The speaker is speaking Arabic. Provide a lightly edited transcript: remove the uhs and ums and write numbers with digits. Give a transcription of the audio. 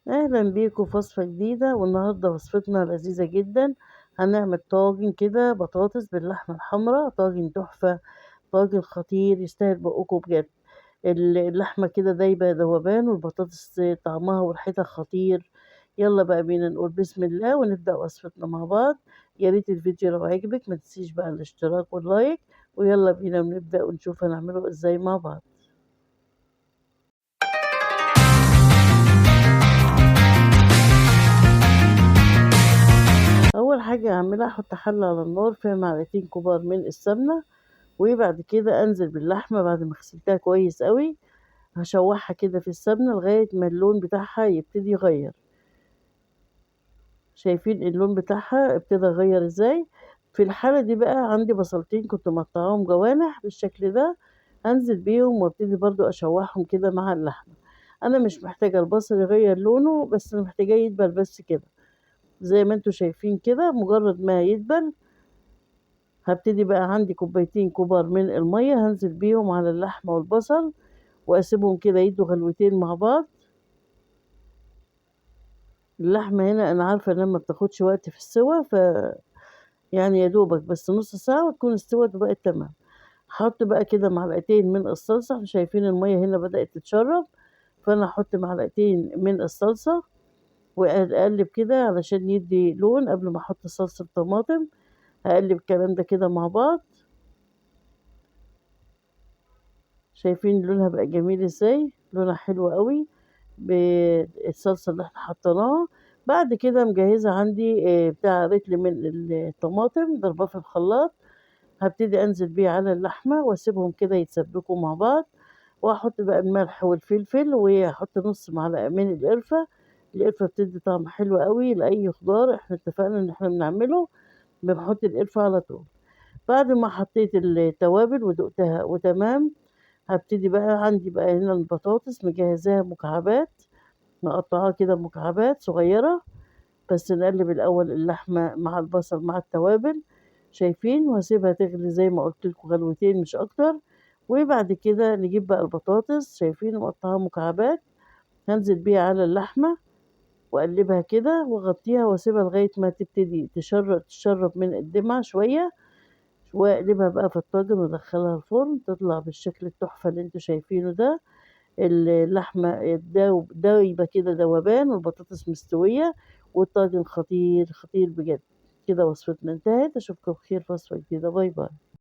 أهلا بيكم في وصفة جديدة، والنهاردة وصفتنا لذيذة جدا. هنعمل طاجن كده بطاطس باللحمة الحمراء، طاجن تحفة، طاجن خطير يستاهل بقكم بجد. اللحمة كده دايبة ذوبان، والبطاطس طعمها وريحتها خطير. يلا بقى بينا نقول بسم الله ونبدأ وصفتنا مع بعض. يا ريت الفيديو لو عجبك ما تنسيش بقى الاشتراك واللايك، ويلا بينا نبدأ ونشوف هنعمله ازاي مع بعض. اول حاجه هعملها احط حله على النار فيها معلقتين كبار من السمنه، وبعد كده انزل باللحمه بعد ما غسلتها كويس قوي. هشوحها كده في السمنه لغايه ما اللون بتاعها يبتدي يغير. شايفين اللون بتاعها ابتدى يغير ازاي؟ في الحاله دي بقى عندي بصلتين كنت مقطعاهم جوانح بالشكل ده، هنزل بيهم وابتدي برضو اشوحهم كده مع اللحمه. انا مش محتاجه البصل يغير لونه، بس انا محتاجاه يدبل بس كده. زي ما انتوا شايفين كده، مجرد ما يدبل هبتدي بقى عندي كوبايتين كبار من المية هنزل بيهم على اللحمة والبصل، واسيبهم كده يدوا غلوتين مع بعض. اللحمة هنا انا عارفة انها ما بتاخدش وقت في السوا، يعني يا دوبك بس نص ساعة وتكون استوت وبقت تمام. هحط بقى كده معلقتين من الصلصة، احنا شايفين المية هنا بدأت تتشرب، فانا هحط معلقتين من الصلصة واقلب كده علشان يدي لون قبل ما احط صلصة طماطم. هقلب الكلام ده كده مع بعض. شايفين لونها بقى جميل ازاي؟ لونها حلو قوي بالصلصة اللي احنا حطيناها. بعد كده مجهزة عندي بتاع رتل من الطماطم ضرباه في الخلاط. هبتدي انزل بيه على اللحمة واسيبهم كده يتسبكوا مع بعض، واحط بقى الملح والفلفل، واحط نص معلقة من القرفة. القرفة بتدي طعم حلو قوي لأي خضار احنا اتفقنا ان احنا بنعمله، بنحط القرفة على طول. بعد ما حطيت التوابل ودقتها وتمام، هبتدي بقى عندي بقى هنا البطاطس مجهزاها مكعبات، مقطعاها كده مكعبات صغيرة. بس نقلب الأول اللحمة مع البصل مع التوابل، شايفين، واسيبها تغلي زي ما قلت لكم غلوتين مش أكتر. وبعد كده نجيب بقى البطاطس، شايفين مقطعاها مكعبات، هنزل بيها على اللحمة وأقلبها كده وأغطيها وأسيبها لغاية ما تبتدي تشرب من الدمع شوية، واقلبها بقى في الطاجن وادخلها الفرن تطلع بالشكل التحفة اللي انتوا شايفينه ده. اللحمة دايبة كده ذوبان، والبطاطس مستوية، والطاجن خطير خطير بجد. كده وصفتنا انتهت، اشوفكم بخير في وصفة جديدة. باي باي.